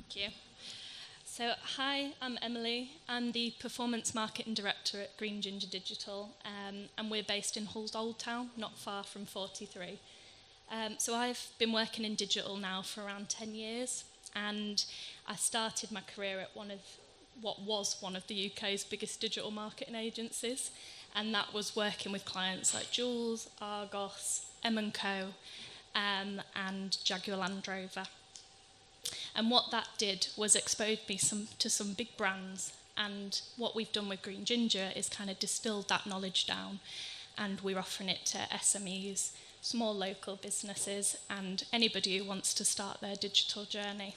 Thank you. So, hi, I'm Emily. I'm the Performance Marketing Director at Green Ginger Digital, and we're based in Hull's Old Town, not far from 43. So I've been working in digital now for around 10 years, and I started my career at what was one of the UK's biggest digital marketing agencies, and that was working with clients like Jules, Argos, M&Co, and Jaguar Land Rover. And what that did was expose me to some big brands, and what we've done with Green Ginger is kind of distilled that knowledge down, and we're offering it to SMEs, small local businesses, and anybody who wants to start their digital journey.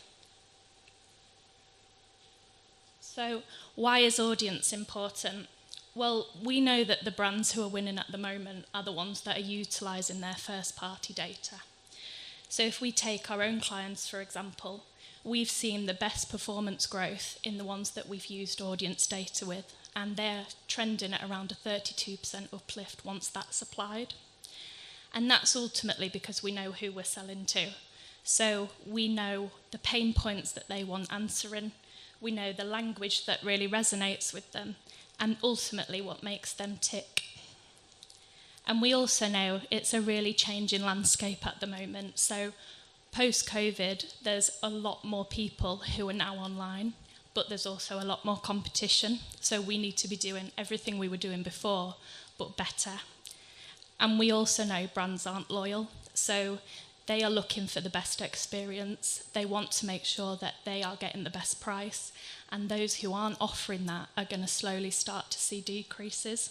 So why is audience important? Well, we know that the brands who are winning at the moment are the ones that are utilising their first-party data. So if we take our own clients, for example, we've seen the best performance growth in the ones that we've used audience data with, and they're trending at around a 32% uplift once that's applied. And that's ultimately because we know who we're selling to. So we know the pain points that they want answering, we know the language that really resonates with them, and ultimately what makes them tick. And we also know it's a really changing landscape at the moment. So post-COVID, there's a lot more people who are now online, but there's also a lot more competition. So we need to be doing everything we were doing before, but better. And we also know brands aren't loyal. So they are looking for the best experience. They want to make sure that they are getting the best price. And those who aren't offering that are going to slowly start to see decreases.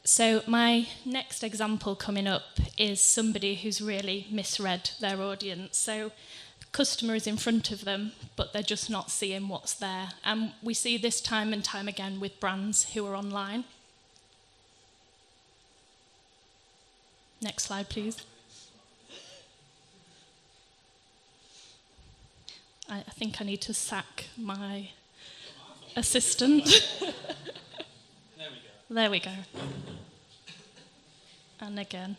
So my next example coming up is somebody who's really misread their audience. So the customer is in front of them, but they're just not seeing what's there. And we see this time and time again with brands who are online. Next slide, please. I think I need to sack my assistant. There we go. And again.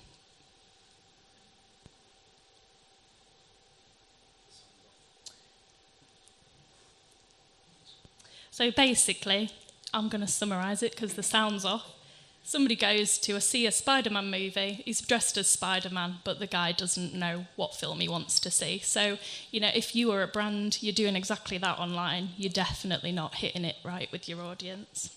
So basically, I'm going to summarise it because the sound's off. Somebody goes to see a Spider-Man movie, he's dressed as Spider-Man, but the guy doesn't know what film he wants to see. So, if you are a brand, you're doing exactly that online, you're definitely not hitting it right with your audience.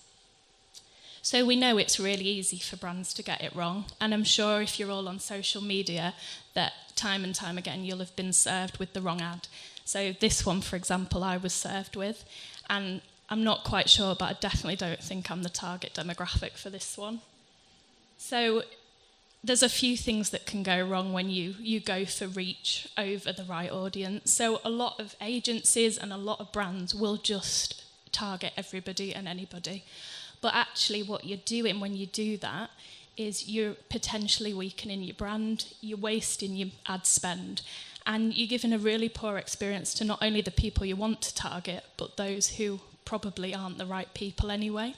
So we know it's really easy for brands to get it wrong, and I'm sure if you're all on social media that time and time again you'll have been served with the wrong ad. So this one, for example, I was served with, and I'm not quite sure, but I definitely don't think I'm the target demographic for this one. So there's a few things that can go wrong when you go for reach over the right audience. So a lot of agencies and a lot of brands will just target everybody and anybody. But actually what you're doing when you do that is you're potentially weakening your brand, you're wasting your ad spend, and you're giving a really poor experience to not only the people you want to target, but those who probably aren't the right people anyway.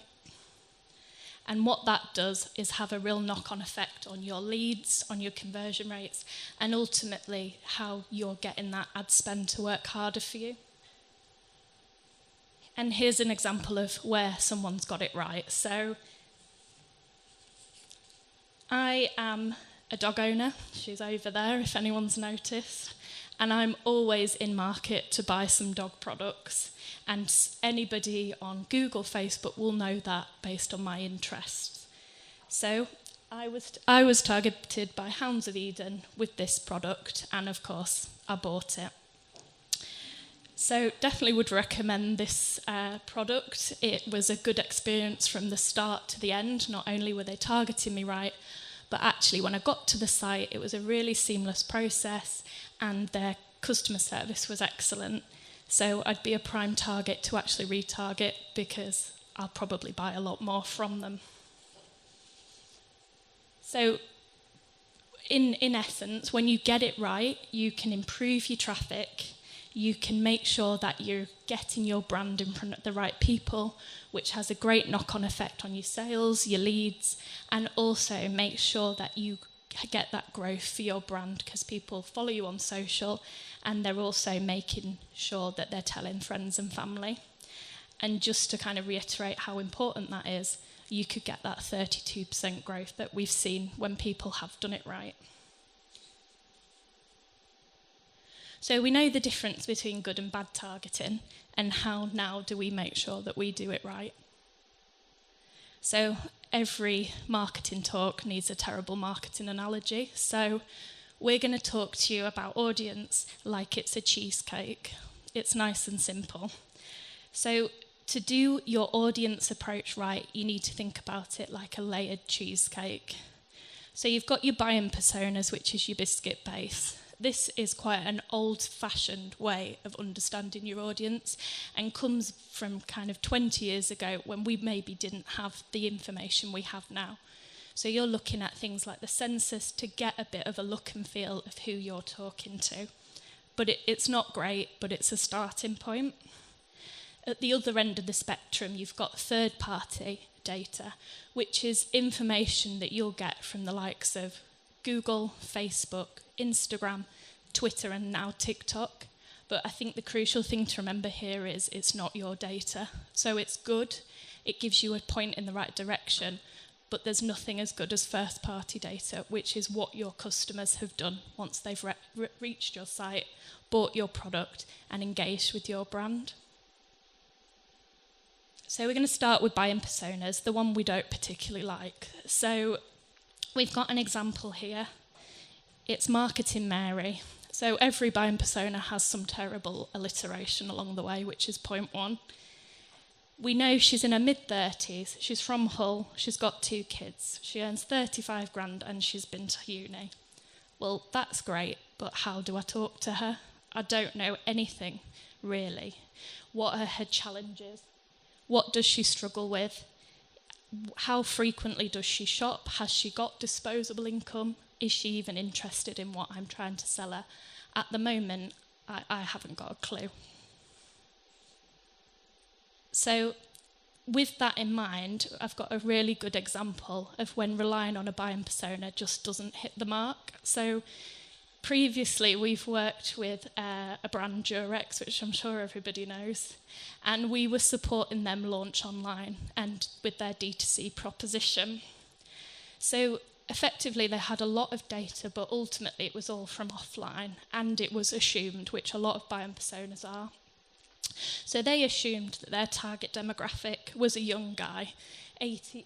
And what that does is have a real knock-on effect on your leads, on your conversion rates, and ultimately how you're getting that ad spend to work harder for you. And here's an example of where someone's got it right. So I am a dog owner. She's over there, if anyone's noticed. And I'm always in market to buy some dog products. And anybody on Google, Facebook will know that based on my interests. So I was targeted by Hounds of Eden with this product, and of course, I bought it. So definitely would recommend this product. It was a good experience from the start to the end. Not only were they targeting me right, but actually when I got to the site, it was a really seamless process and their customer service was excellent. So I'd be a prime target to actually retarget because I'll probably buy a lot more from them. So in essence, when you get it right, you can improve your traffic. You can make sure that you're getting your brand in front of the right people, which has a great knock-on effect on your sales, your leads, and also make sure that you get that growth for your brand because people follow you on social and they're also making sure that they're telling friends and family. And just to kind of reiterate how important that is, you could get that 32% growth that we've seen when people have done it right. So we know the difference between good and bad targeting, and how now do we make sure that we do it right? So every marketing talk needs a terrible marketing analogy. So we're going to talk to you about audience like it's a cheesecake. It's nice and simple. So to do your audience approach right, you need to think about it like a layered cheesecake. So you've got your buying personas, which is your biscuit base. This is quite an old-fashioned way of understanding your audience and comes from kind of 20 years ago when we maybe didn't have the information we have now. So you're looking at things like the census to get a bit of a look and feel of who you're talking to. But it's not great, but it's a starting point. At the other end of the spectrum, you've got third-party data, which is information that you'll get from the likes of Google, Facebook, Instagram, Twitter, and now TikTok. But I think the crucial thing to remember here is it's not your data. So it's good, it gives you a point in the right direction, but there's nothing as good as first-party data, which is what your customers have done once they've reached your site, bought your product, and engaged with your brand. So we're going to start with buying personas, the one we don't particularly like. So we've got an example here. It's Marketing Mary. So every buying persona has some terrible alliteration along the way, which is point one. We know she's in her mid-30s, she's from Hull, she's got 2 kids, she earns 35 grand and she's been to uni. Well, that's great, but how do I talk to her? I don't know anything, really. What are her challenges? What does she struggle with? How frequently does she shop? Has she got disposable income? Is she even interested in what I'm trying to sell her? At the moment, I haven't got a clue. So with that in mind, I've got a really good example of when relying on a buying persona just doesn't hit the mark. So previously, we've worked with a brand, Durex, which I'm sure everybody knows, and we were supporting them launch online and with their D2C proposition. So effectively, they had a lot of data, but ultimately it was all from offline, and it was assumed, which a lot of buying personas are. So they assumed that their target demographic was a young guy, 18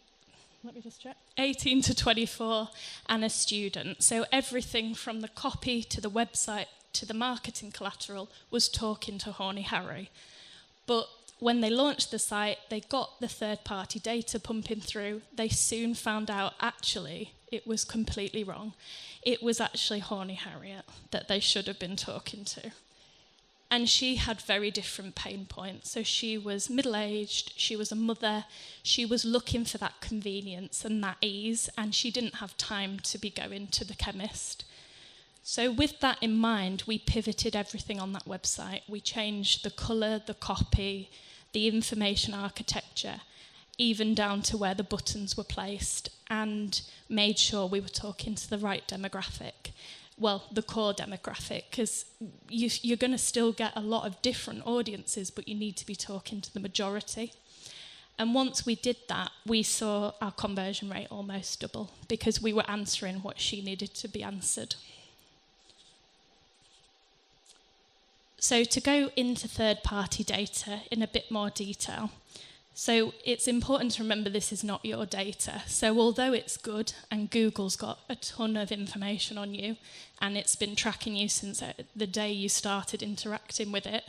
to 24, and a student. So everything from the copy to the website to the marketing collateral was talking to Horny Harry. But when they launched the site, they got the third-party data pumping through. They soon found out, actually, it was completely wrong. It was actually Horny Harriet that they should have been talking to. And she had very different pain points. So she was middle-aged, she was a mother, she was looking for that convenience and that ease, and she didn't have time to be going to the chemist. So with that in mind, we pivoted everything on that website. We changed the colour, the copy, the information architecture, even down to where the buttons were placed, and made sure we were talking to the right demographic. Well, the core demographic, because you're going to still get a lot of different audiences, but you need to be talking to the majority. And once we did that, we saw our conversion rate almost double, because we were answering what she needed to be answered. So to go into third-party data in a bit more detail, so it's important to remember this is not your data. So although it's good and Google's got a ton of information on you and it's been tracking you since the day you started interacting with it,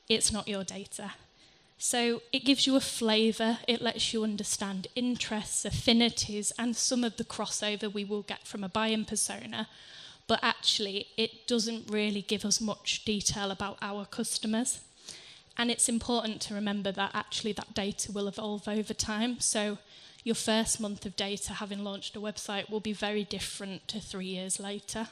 it's not your data. So it gives you a flavour, it lets you understand interests, affinities, and some of the crossover we will get from a buying persona, but actually it doesn't really give us much detail about our customers. And it's important to remember that actually that data will evolve over time. So your first month of data having launched a website will be very different to 3 years later.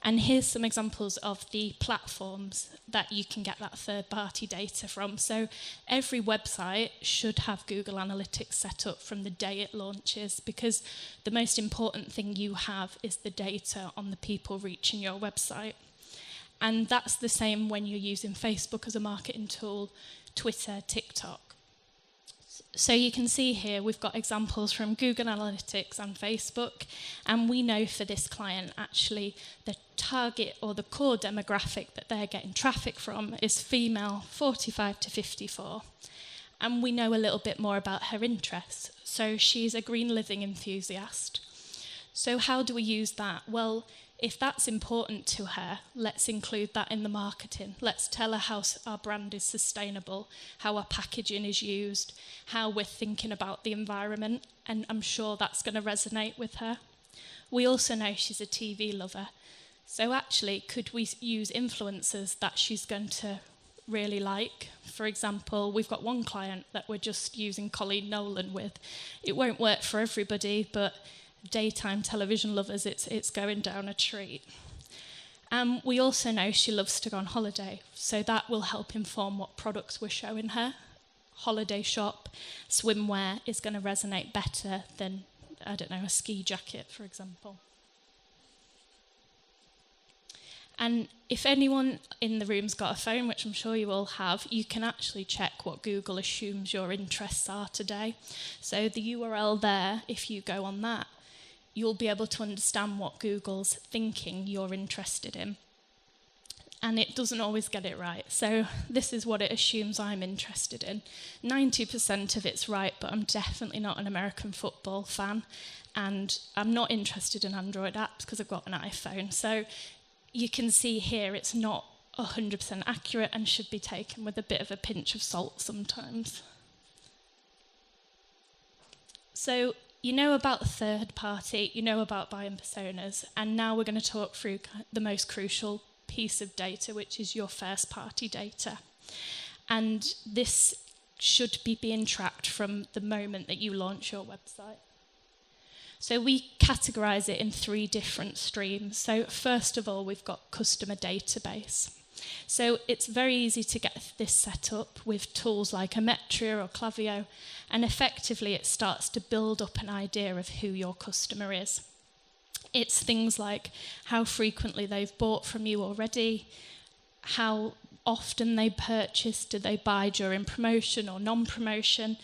And here's some examples of the platforms that you can get that third-party data from. So every website should have Google Analytics set up from the day it launches, because the most important thing you have is the data on the people reaching your website. And that's the same when you're using Facebook as a marketing tool, Twitter, TikTok. So you can see here we've got examples from Google Analytics and Facebook, and we know for this client actually the target or the core demographic that they're getting traffic from is female 45 to 54. And we know a little bit more about her interests. So she's a green living enthusiast. So how do we use that? Well, if that's important to her, let's include that in the marketing. Let's tell her how our brand is sustainable, how our packaging is used, how we're thinking about the environment, and I'm sure that's going to resonate with her. We also know she's a TV lover. So actually, could we use influencers that she's going to really like? For example, we've got one client that we're just using Colleen Nolan with. It won't work for everybody, but daytime television lovers, it's going down a treat. We also know she loves to go on holiday, so that will help inform what products we're showing her. Holiday shop, swimwear is going to resonate better than, I don't know, a ski jacket, for example. And if anyone in the room's got a phone, which I'm sure you all have, you can actually check what Google assumes your interests are today. So the URL there, if you go on that, you'll be able to understand what Google's thinking you're interested in. And it doesn't always get it right. So this is what it assumes I'm interested in. 90% of it's right, but I'm definitely not an American football fan. And I'm not interested in Android apps because I've got an iPhone. So you can see here it's not 100% accurate and should be taken with a bit of a pinch of salt sometimes. So you know about third party, you know about buying personas, and now we're going to talk through the most crucial piece of data, which is your first party data. And this should be being tracked from the moment that you launch your website. So we categorize it in 3 different streams. So first of all, we've got customer database. So it's very easy to get this set up with tools like Emetria or Klaviyo, and effectively it starts to build up an idea of who your customer is. It's things like how frequently they've bought from you already, how often they purchase, do they buy during promotion or non-promotion,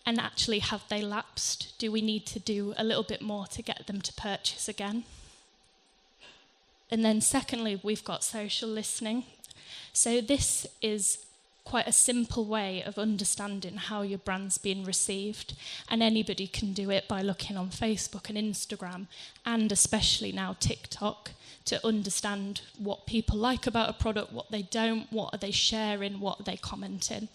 and actually have they lapsed? Do we need to do a little bit more to get them to purchase again? And then secondly, we've got social listening. So this is quite a simple way of understanding how your brand's being received, and anybody can do it by looking on Facebook and Instagram, and especially now TikTok, to understand what people like about a product, what they don't, what are they sharing, what are they commenting.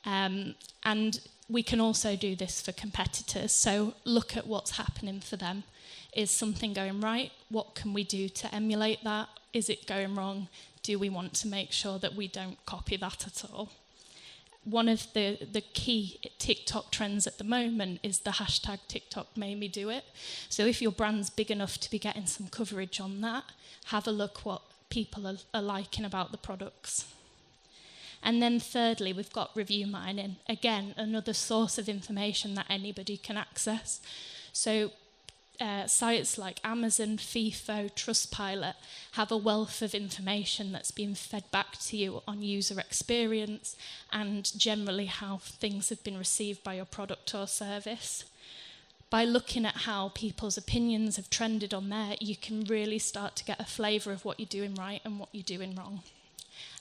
And we can also do this for competitors, so look at what's happening for them. Is something going right? What can we do to emulate that? Is it going wrong? Do we want to make sure that we don't copy that at all? One of the key TikTok trends at the moment is the hashtag TikTok made me do it. So if your brand's big enough to be getting some coverage on that, have a look what people are liking about the products. And then thirdly, we've got review mining. Again, another source of information that anybody can access. So sites like Amazon, FIFO, Trustpilot have a wealth of information that's being fed back to you on user experience and generally how things have been received by your product or service. By looking at how people's opinions have trended on there, you can really start to get a flavour of what you're doing right and what you're doing wrong.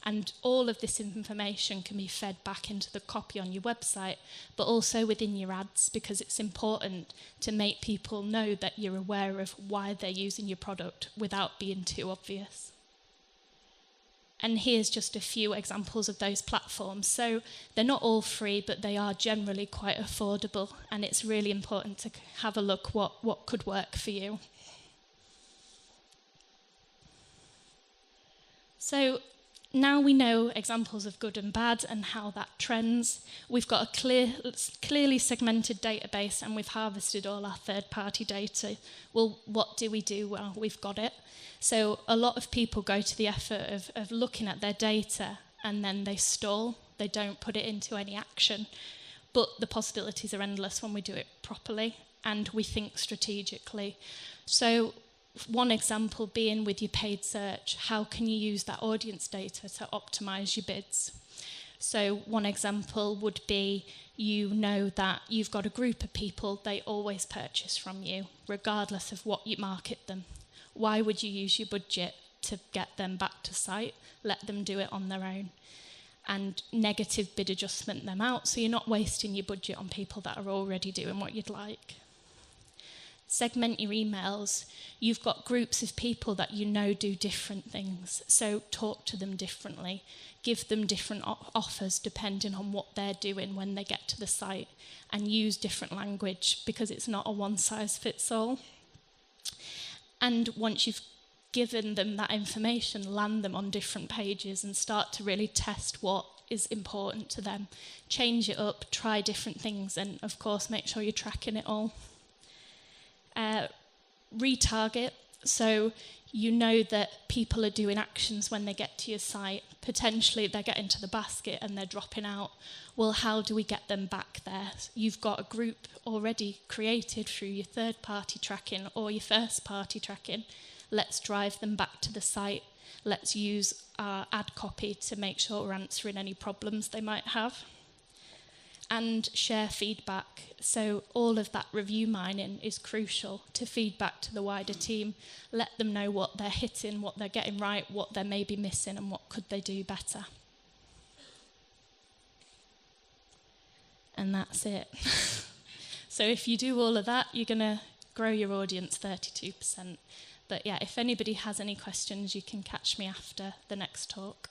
And all of this information can be fed back into the copy on your website, but also within your ads, because it's important to make people know that you're aware of why they're using your product without being too obvious. And here's just a few examples of those platforms. So they're not all free, but they are generally quite affordable, and it's really important to have a look what could work for you. So now we know examples of good and bad and how that trends. We've got a clearly segmented database, and we've harvested all our third-party data. Well, what do we do? Well, we've got it. So a lot of people go to the effort of looking at their data and then they stall. They don't put it into any action. But the possibilities are endless when we do it properly and we think strategically. So one example being with your paid search, how can you use that audience data to optimize your bids? So one example would be, you know that you've got a group of people, they always purchase from you, regardless of what you market them. Why would you use your budget to get them back to site? Let them do it on their own. And negative bid adjustment them out, so you're not wasting your budget on people that are already doing what you'd like. Segment your emails. You've got groups of people that you know do different things, so talk to them differently. Give them different offers depending on what they're doing when they get to the site, and use different language because it's not a one-size-fits-all. And once you've given them that information, land them on different pages and start to really test what is important to them. Change it up, try different things, and of course make sure you're tracking it all. Retarget, so you know that people are doing actions when they get to your site. Potentially they're getting to the basket and they're dropping out. Well, how do we get them back there? You've got a group already created through your third-party tracking or your first-party tracking. Let's drive them back to the site. Let's use our ad copy to make sure we're answering any problems they might have. And share feedback. So all of that review mining is crucial to feedback to the wider team. Let them know what they're hitting, what they're getting right, what they're maybe missing, and what could they do better. And that's it. So if you do all of that, you're going to grow your audience 32%. But yeah, if anybody has any questions, you can catch me after the next talk.